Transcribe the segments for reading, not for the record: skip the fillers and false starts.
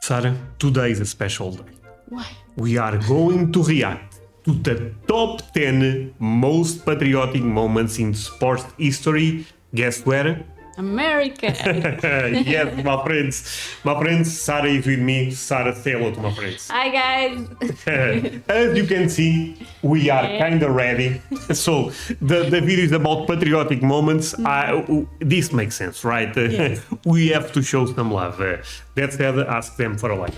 Sarah, today is a special day. Why? We are going to react to the top 10 most patriotic moments in sports history. Guess where? America. Yes, my friends. My friends, Sarah is with me. Sarah, say hello to my friends. Hi guys. As you can see, we are kind of ready. So the video is about patriotic moments. This makes sense, right? Yes. We have to show some love. That said, ask them for a like.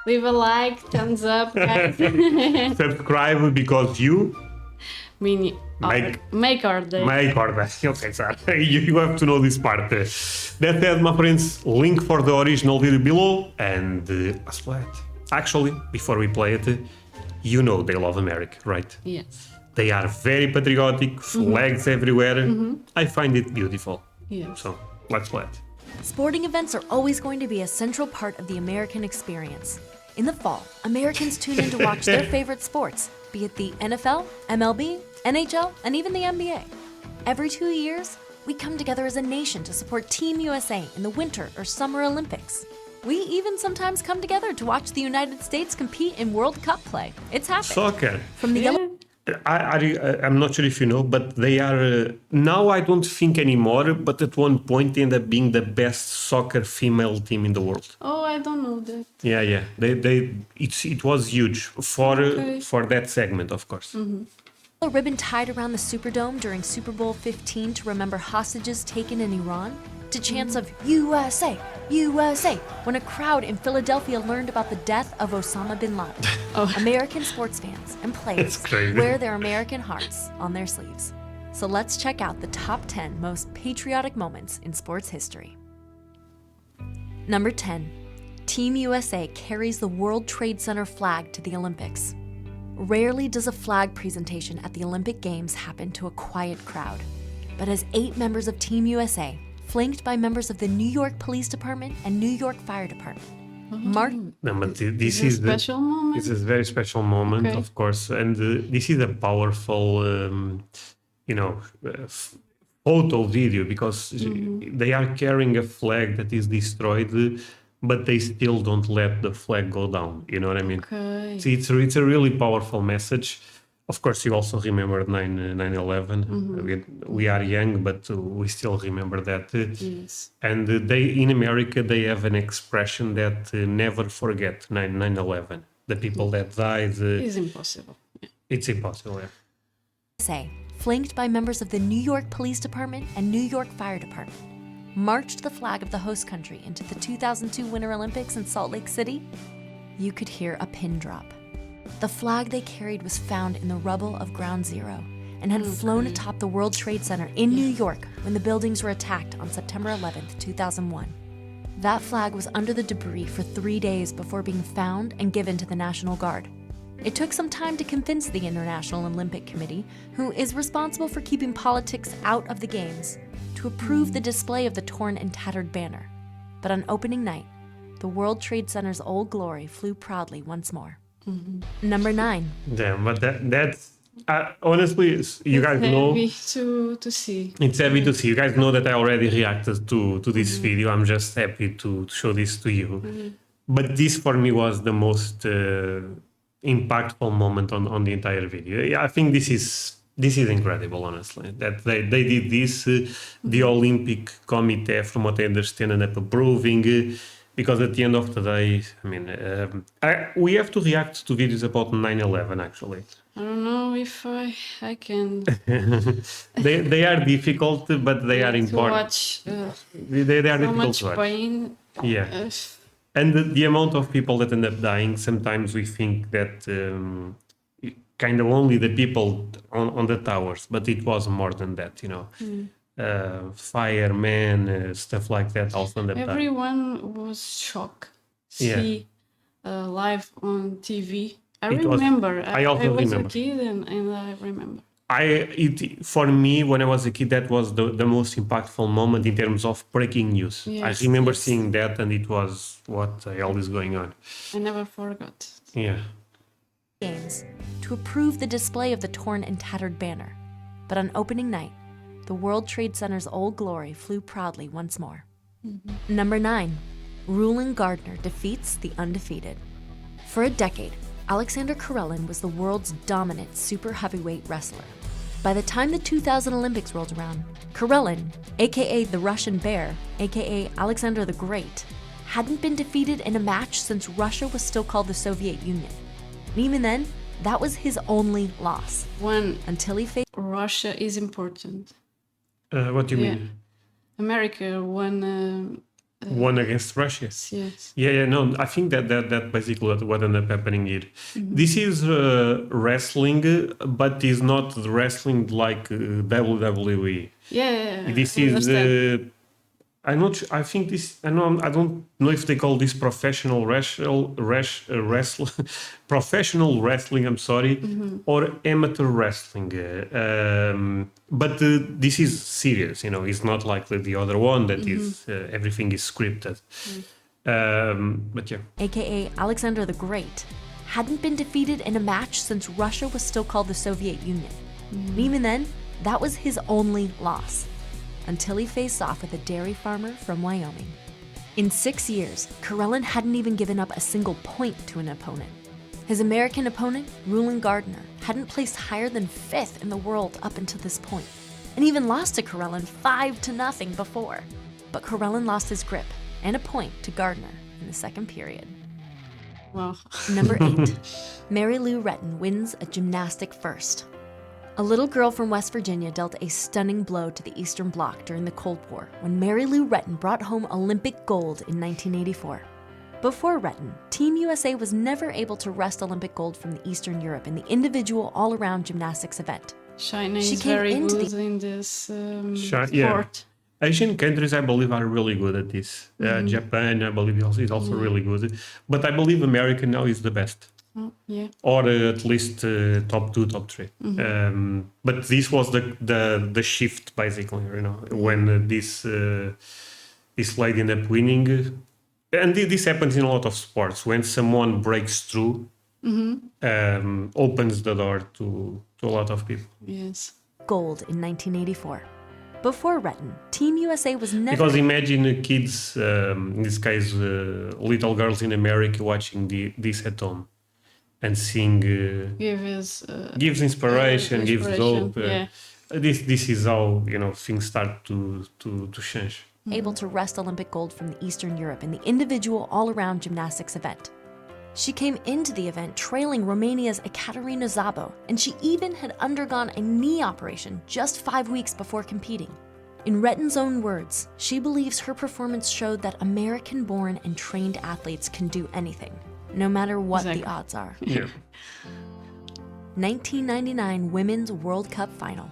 Leave a like, thumbs up, guys. Subscribe because you Make our day. make our day. Okay, Sarah, you have to know this part. That said, my friends, link for the original video below, and let's play it. Actually, before we play it, you know they love America, right? Yes. They are very patriotic, flags everywhere. I find it beautiful. Yes. So, let's play it. Sporting events are always going to be a central part of the American experience. In the fall, Americans tune in to watch their favorite sports, be it the NFL, MLB, NHL, and even the NBA. Every 2 years, we come together as a nation to support Team USA in the Winter or Summer Olympics. We even sometimes come together to watch the United States compete in World Cup play. It's happening. Soccer. From the Yeah. I'm not sure if you know, but they are now. I don't think anymore, but at one point they ended up being the best soccer female team in the world. Oh, I don't know that. Yeah. It was huge for that segment, of course. A ribbon tied around the Superdome during Super Bowl 15 to remember hostages taken in Iran, to chants of USA, USA, when a crowd in Philadelphia learned about the death of Osama bin Laden. American sports fans and players It's crazy. wear their American hearts on their sleeves. So let's check out the top 10 most patriotic moments in sports history. Number 10. Team USA carries the World Trade Center flag to the Olympics. Rarely does a flag presentation at the Olympic Games happen to a quiet crowd. But as 8 members of Team USA, flanked by members of the New York Police Department and New York Fire Department, No, but this It's a is special moment. It's a very special moment, Okay. of course, and this is a powerful, photo video because they are carrying a flag that is destroyed, but they still don't let the flag go down. You know what I mean? Okay. See, it's a really powerful message. Of course, you also remember 9/11. We are young, but we still remember that. Yes. And in America, they have an expression that never forget 9/11. The people that died, It's impossible. Yeah. it's impossible. Yeah. USA, flanked by members of the New York Police Department and New York Fire Department, marched the flag of the host country into the 2002 Winter Olympics in Salt Lake City. You could hear a pin drop. The flag they carried was found in the rubble of Ground Zero and had flown atop the World Trade Center in New York when the buildings were attacked on September 11th, 2001. That flag was under the debris for 3 days before being found and given to the National Guard. It took some time to convince the International Olympic Committee, who is responsible for keeping politics out of the Games, to approve the display of the torn and tattered banner. But on opening night, the World Trade Center's old glory flew proudly once more. Number 9. Yeah, but that's honestly, you guys know. Heavy to see. It's heavy to see. You guys know that I already reacted to this video. I'm just happy to show this to you. But this for me was the most impactful moment on the entire video. Yeah, I think this is incredible, honestly. That they did this. The Olympic Committee, from what I understand, ended up approving. Because at the end of the day, I mean, we have to react to videos about 9/11. Actually, I don't know if I can they are difficult, but they are to important. watch They are so difficult much to watch. pain. Yeah. And the amount of people that end up dying, sometimes we think that kind of only the people on the towers, but it was more than that, you know. Firemen, stuff like that also end up dying. Everyone was shocked. Yeah. See live on TV. I It was- remember. I also was remember. a kid and I remember. For me, when I was a kid, that was the most impactful moment in terms of breaking news. Yes, I remember yes. seeing that, and it was what the hell is going on. I never forgot. Yeah. Games to approve the display of the torn and tattered banner. But on opening night, the World Trade Center's old glory flew proudly once more. Number 9. Rulon Gardner defeats the undefeated. For a decade, Alexander Karelin was the world's dominant super heavyweight wrestler. By the time the 2000 Olympics rolled around, Karelin, aka the Russian Bear, aka Alexander the Great, hadn't been defeated in a match since Russia was still called the Soviet Union. And even then, that was his only loss. When Until he faced Russia is important. What do you Yeah. mean? America won. One against Russia. Yes. Yeah, no, I think that basically what ended up happening here. This is wrestling, but is not the wrestling like WWE. Yeah. This I is understand. I'm not sure, I think this I don't know if they call this professional professional wrestling, I'm sorry, or amateur wrestling, but this is serious, it's not like the other one that is everything is scripted. But yeah, aka Alexander the Great, hadn't been defeated in a match since Russia was still called the Soviet Union. And even then, that was his only loss. Until he faced off with a dairy farmer from Wyoming. In 6 years, Karelin hadn't even given up a single point to an opponent. His American opponent, Rulon Gardner, hadn't placed higher than 5th in the world up until this point, and even lost to Karelin 5-0 before. But Karelin lost his grip and a point to Gardner in the second period. Wow. Number 8, Mary Lou Retton wins a gymnastic first. A little girl from West Virginia dealt a stunning blow to the Eastern Bloc during the Cold War when Mary Lou Retton brought home Olympic gold in 1984. Before Retton, Team USA was never able to wrest Olympic gold from the Eastern Europe in the individual all-around gymnastics event. China She is came very into good the- in this yeah. sport. Asian countries, I believe, are really good at this. Japan, I believe, is also really good. But I believe America now is the best, Oh, yeah. or at least top 2, top 3. But this was the shift, basically, when this lady ended up winning. And this happens in a lot of sports. When someone breaks through, opens the door to a lot of people. Yes. Gold in 1984. Before Retton, Team USA was never Because imagine kids, in this case, little girls in America watching this at home and seeing, gives inspiration, gives hope. Yeah. This is how things start to change. able to wrest Olympic gold from the Eastern Europe in the individual all-around gymnastics event. She came into the event trailing Romania's Ekaterina Szabo, and she even had undergone a knee operation just 5 weeks before competing. In Retton's own words, she believes her performance showed that American-born and trained athletes can do anything, no matter what the Exactly. odds are. Yeah. 1999 Women's World Cup Final.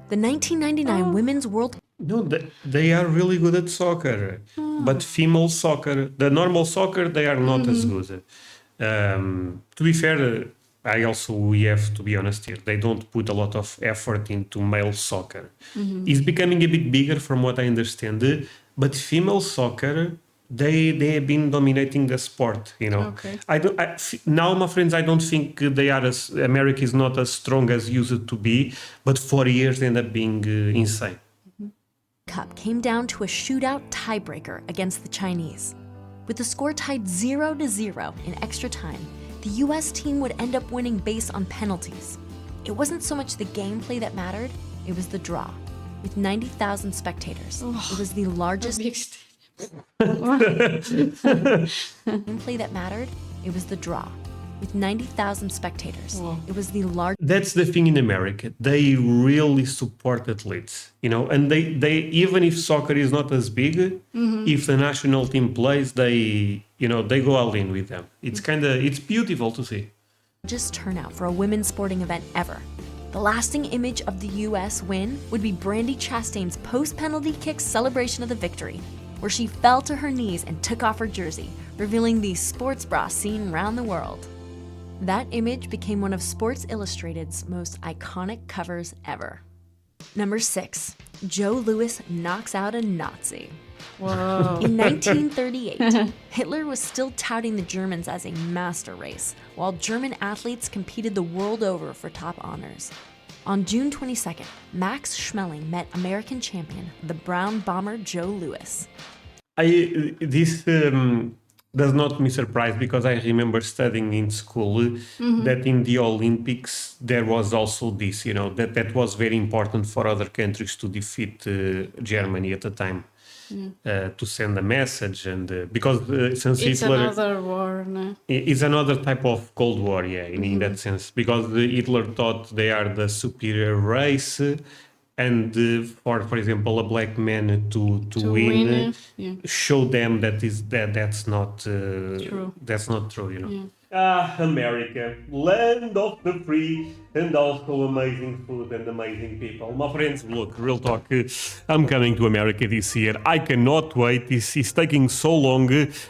The 1999 Women's World No, they are really good at soccer, but female soccer, the normal soccer, they are not as good. To be fair, we have to be honest here, they don't put a lot of effort into male soccer. It's becoming a bit bigger from what I understand, but female soccer, they have been dominating the sport, Okay. Now, my friends, I don't think America is not as strong as used to be, but for years they end up being insane. Cup came down to a shootout tiebreaker against the Chinese. With the score tied 0-0 in extra time, the US team would end up winning based on penalties. It wasn't so much the gameplay that mattered, it was the draw. With 90,000 spectators, it was the largest Big st- gameplay that mattered, it was the draw. With 90,000 spectators, Wow. it was the largest That's the thing in America. They really support athletes, and they even if soccer is not as big, if the national team plays, they go all in with them. It's beautiful to see. turnout for a women's sporting event ever. The lasting image of the US win would be Brandi Chastain's post-penalty kick celebration of the victory, where she fell to her knees and took off her jersey, revealing the sports bra seen round the world. That image became one of Sports Illustrated's most iconic covers ever. Number 6, Joe Louis knocks out a Nazi. Whoa. In 1938, Hitler was still touting the Germans as a master race, while German athletes competed the world over for top honors. On June 22nd, Max Schmeling met American champion, the Brown Bomber Joe Louis. This does not me surprise because I remember studying in school that in the Olympics there was also this, that was very important for other countries to defeat Germany at the time, to send a message, and because since It's Hitler another war, no? is another type of Cold War, yeah, in that sense, because Hitler thought they are the superior race, and for example, a black man to win, yeah. show them that's not True. that's not true, Yeah. Ah, America, land of the free, and also amazing food and amazing people. My friends, look, real talk. I'm coming to America this year. I cannot wait. This is taking so long,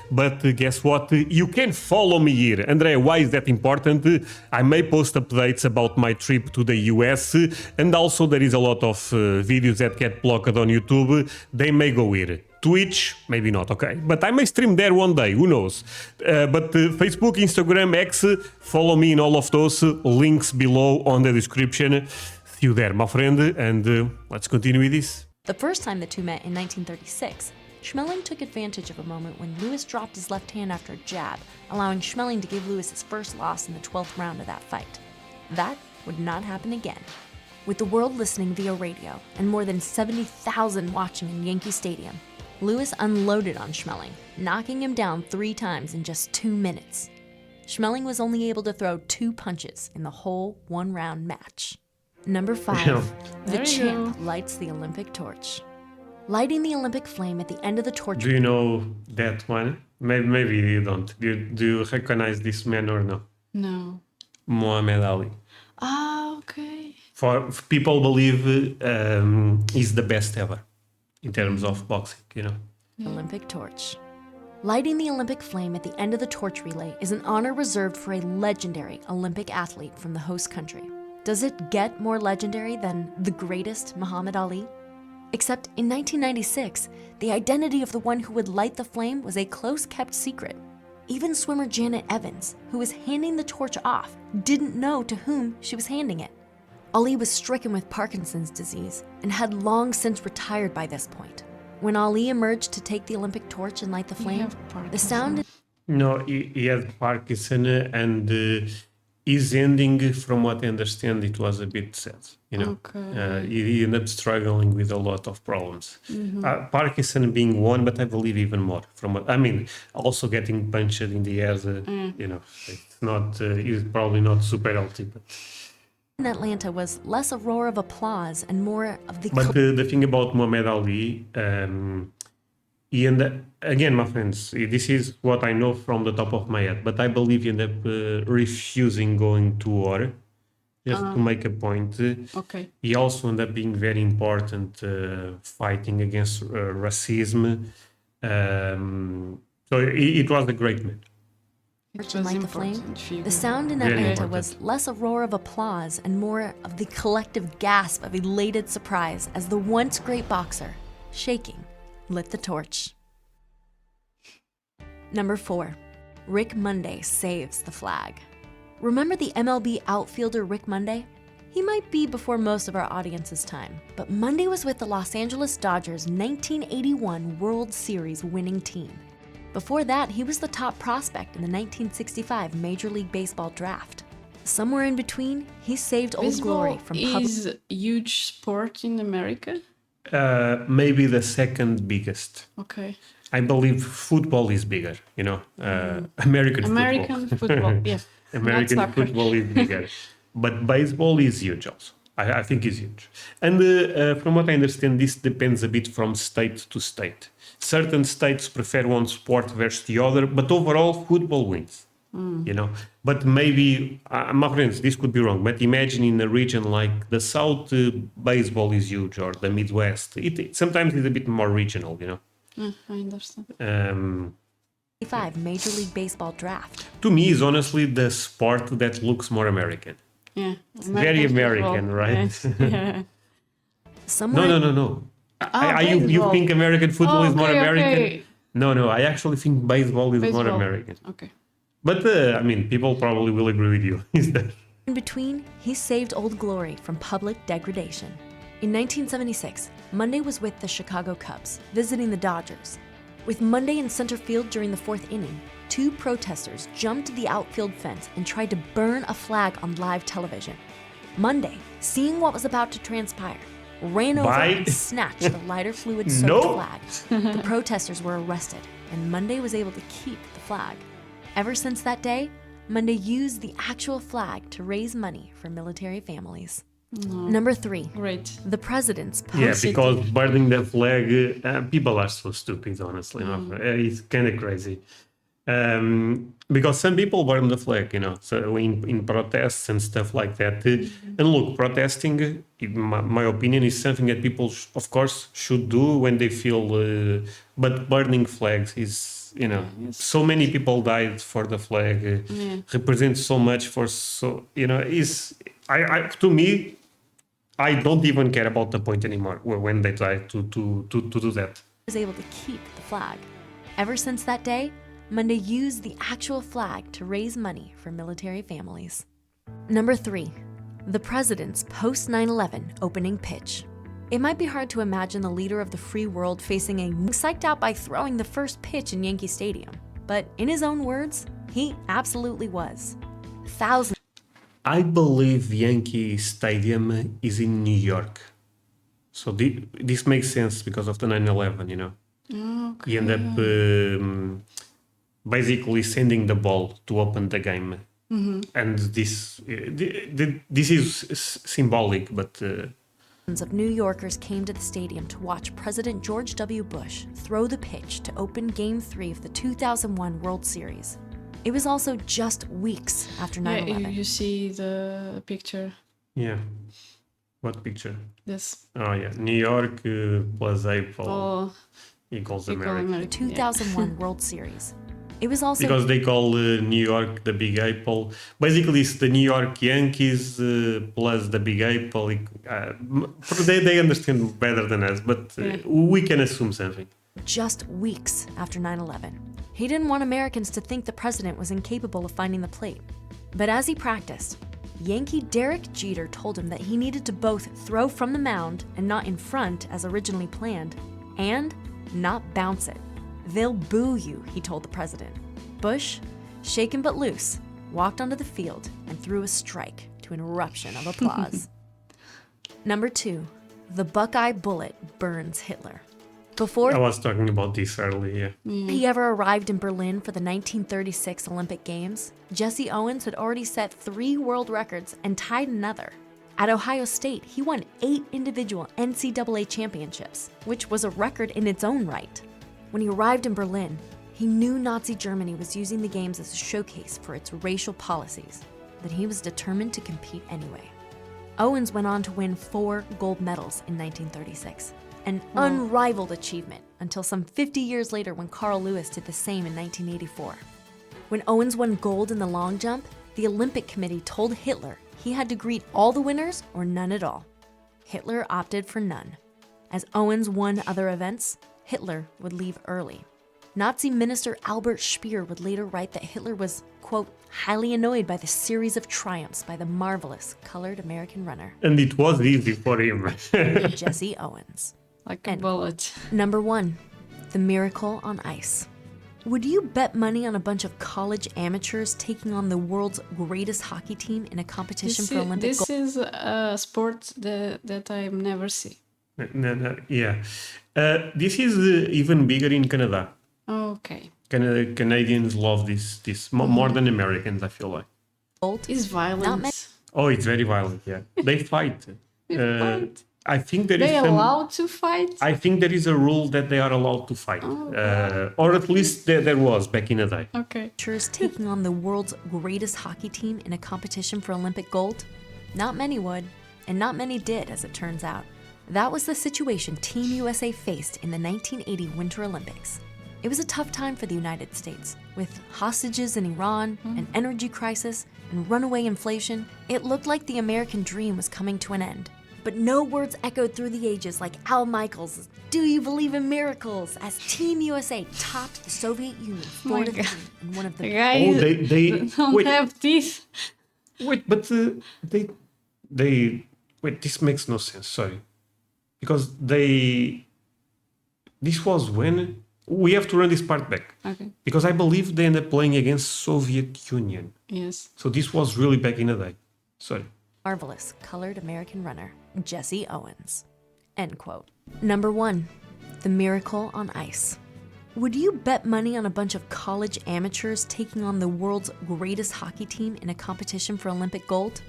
but guess what? You can follow me here. Andrea, why is that important? I may post updates about my trip to the US, and also there is a lot of videos that get blocked on YouTube. They may go here. Twitch, maybe not, okay. But I may stream there one day, who knows. But Facebook, Instagram, X, follow me in all of those links below on the description. See you there, my friend, and let's continue with this. The first time the two met in 1936, Schmeling took advantage of a moment when Lewis dropped his left hand after a jab, allowing Schmeling to give Lewis his first loss in the 12th round of that fight. That would not happen again. With the world listening via radio and more than 70,000 watching in Yankee Stadium, Lewis unloaded on Schmeling, knocking him down 3 times in just 2 minutes. Schmeling was only able to throw 2 punches in the whole 1-round match. Number 5, the There you champ go. lights the Olympic torch. Lighting the Olympic flame at the end of the torch. Do you know that one? Maybe you don't. Do you recognize this man or no? No. Muhammad Ali. Ah, okay. For people believe he's the best ever in terms of boxing, Olympic torch. Lighting the Olympic flame at the end of the torch relay is an honor reserved for a legendary Olympic athlete from the host country. Does it get more legendary than the greatest Muhammad Ali? Except in 1996, the identity of the one who would light the flame was a close-kept secret. Even swimmer Janet Evans, who was handing the torch off, didn't know to whom she was handing it. Ali was stricken with Parkinson's disease and had long since retired by this point. When Ali emerged to take the Olympic torch and light the flame, have the Parkinson's. sound No, he had Parkinson, and his ending, from what I understand, it was a bit sad. Okay. He ended up struggling with a lot of problems. Parkinson being one, but I believe even more. From what I mean, also getting punched in the head. It's not. He's probably not super healthy, but. in Atlanta was less a roar of applause and more of the But the thing about Muhammad Ali, he ended again, my friends. This is what I know from the top of my head, but I believe he ended up refusing going to war, just to make a point. Okay. He also ended up being very important fighting against racism. So it was a great man. torch and light the flame. important figure. The sound in Very Atlanta important. was less a roar of applause and more of the collective gasp of elated surprise as the once great boxer, shaking, lit the torch. Number 4, Rick Monday saves the flag. Remember the MLB outfielder Rick Monday? He might be before most of our audience's time, but Monday was with the Los Angeles Dodgers' 1981 World Series winning team. Before that, he was the top prospect in the 1965 Major League Baseball draft. Somewhere in between, he saved Old Glory from Baseball public. is a huge sport in America. Maybe the second biggest. Okay. I believe football is bigger. American Football. Yeah. American Not soccer. football is bigger, but baseball is huge also. I think it's huge. And from what I understand, this depends a bit from state to state. Certain states prefer one sport versus the other, but overall, football wins. But maybe, my friends, this could be wrong, but imagine in a region like the South, baseball is huge, or the Midwest. It sometimes is a bit more regional, I understand. 65 Major League Baseball draft. To me, is honestly the sport that looks more American. Yeah. Very American, football. right? Yes. Yeah. Somewhere No. You baseball. think American football is more Okay, American? okay. No. I actually think baseball is more Baseball. American. Okay. But people probably will agree with you. Is that? in between, he saved Old Glory from public degradation. In 1976, Monday was with the Chicago Cubs, visiting the Dodgers. With Monday in center field during the fourth inning, two protesters jumped the outfield fence and tried to burn a flag on live television. Monday, seeing what was about to transpire, ran over and snatched the lighter fluid-soaked flag. The protesters were arrested, and Monday was able to keep the flag. Ever since that day, Monday used the actual flag to raise money for military families. Number 3. Great. The president's Yeah, because burning the flag, people are so stupid, honestly. It's kind of crazy. Because some people burn the flag, so in protests and stuff like that. And look, protesting, in my opinion, is something that people, of course, should do when they feel. But burning flags is, so many people died for the flag. Represents so much for is to me. I don't even care about the point anymore when they try to do that. Was able to keep the flag. Ever since that day, Monday used the actual flag to raise money for military families. Number 3. The president's post 9/11 opening pitch. It might be hard to imagine the leader of the free world facing psyched out by throwing the first pitch in Yankee Stadium. But in his own words, he absolutely was. Thousands. I believe Yankee Stadium is in New York. So this makes sense because of the 9/11, Okay. He ended up basically sending the ball to open the game. And this is symbolic, but... of New Yorkers came to the stadium to watch President George W. Bush throw the pitch to open Game 3 of the 2001 World Series. It was also just weeks after 9/11. Yeah, you see the picture. Yeah. What picture? This. Oh, yeah. New York plus April equals America. 2001 World Series. It was also... Because they call New York the Big Apple. Basically, it's the New York Yankees plus the Big Apple. They understand better than us, but we can assume something. Just weeks after 9/11. He didn't want Americans to think the president was incapable of finding the plate. But as he practiced, Yankee Derek Jeter told him that he needed to both throw from the mound and not in front as originally planned, and not bounce it. They'll boo you, he told the president. Bush, shaken but loose, walked onto the field and threw a strike to an eruption of applause. Number 2, the Buckeye bullet burns Hitler. Before I was talking about this earlier. he ever arrived in Berlin for the 1936 Olympic Games, Jesse Owens had already set 3 world records and tied another. At Ohio State, he won 8 individual NCAA championships, which was a record in its own right. When he arrived in Berlin, he knew Nazi Germany was using the games as a showcase for its racial policies, but he was determined to compete anyway. Owens went on to win 4 gold medals in 1936. An unrivaled achievement until some 50 years later when Carl Lewis did the same in 1984. When Owens won gold in the long jump, the Olympic Committee told Hitler he had to greet all the winners or none at all. Hitler opted for none. As Owens won other events, Hitler would leave early. Nazi minister Albert Speer would later write that Hitler was, quote, highly annoyed by the series of triumphs by the marvelous colored American runner. And it was easy for him. Jesse Owens. Like a bullet. Number 1, the miracle on ice. Would you bet money on a bunch of college amateurs taking on the world's greatest hockey team in a competition for Olympic gold? This is a sport that I've never seen. Yeah. This is even bigger in Canada. Okay. Canadians love this more than Americans, I feel like. Is violent. Oh, it's very violent, yeah. They fight. Fight. I think there is They allowed to fight? I think there is a rule that they are allowed to fight. Or at least there was back in the day. Okay. Amateurs taking on the world's greatest hockey team in a competition for Olympic gold? Not many would, and not many did, as it turns out. That was the situation Team USA faced in the 1980 Winter Olympics. It was a tough time for the United States. With hostages in Iran, an energy crisis, and runaway inflation, it looked like the American dream was coming to an end. But no words echoed through the ages like Al Michaels' "Do you believe in miracles?" as Team USA topped the Soviet Union 4-3 in one of the... Guys they don't have teeth. Wait, but they wait. This makes no sense. Sorry, because this was when we have to run this part back. Okay. Because I believe they ended up playing against Soviet Union. Yes. So this was really back in the day. Sorry. Marvelous colored American runner, Jesse Owens. End quote. Number 1, the miracle on ice. Would you bet money on a bunch of college amateurs taking on the world's greatest hockey team in a competition for Olympic gold?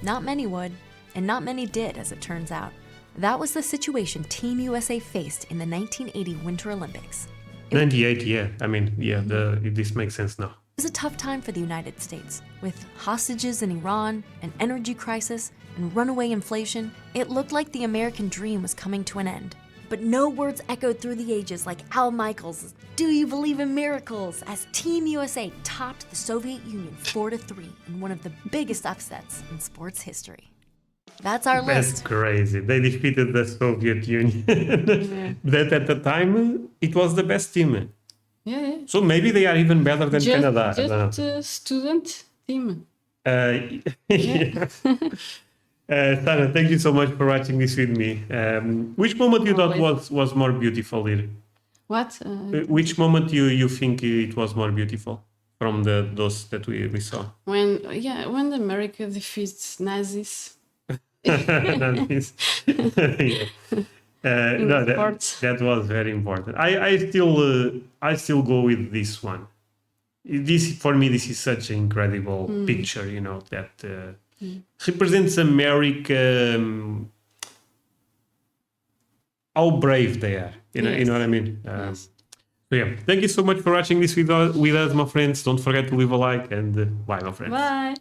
Not many would, and not many did, as it turns out. That was the situation Team USA faced in the 1980 Winter Olympics. 98, yeah. I mean, yeah, this makes sense now. It was a tough time for the United States. With hostages in Iran, an energy crisis, and runaway inflation, it looked like the American dream was coming to an end. But no words echoed through the ages like Al Michaels' "Do you believe in miracles?" as Team USA topped the Soviet Union 4-3 in one of the biggest upsets in sports history. That's our That's list. crazy. They defeated the Soviet Union. That at the time, it was the best team. Yeah. So maybe they are even better than Canada. I don't know. Just a student team. Yeah. Tana, thank you so much for watching this with me. Which moment you thought was more beautiful here? What? Which moment you think it was more beautiful from those that we saw? When America defeats Nazis. Yeah. No, that was very important. I still go with this one. This for me, this is such an incredible picture. You know that represents America. How brave they are. You know what I mean. Yes. So yeah, thank you so much for watching this with us, my friends. Don't forget to leave a like and bye, my friends. Bye.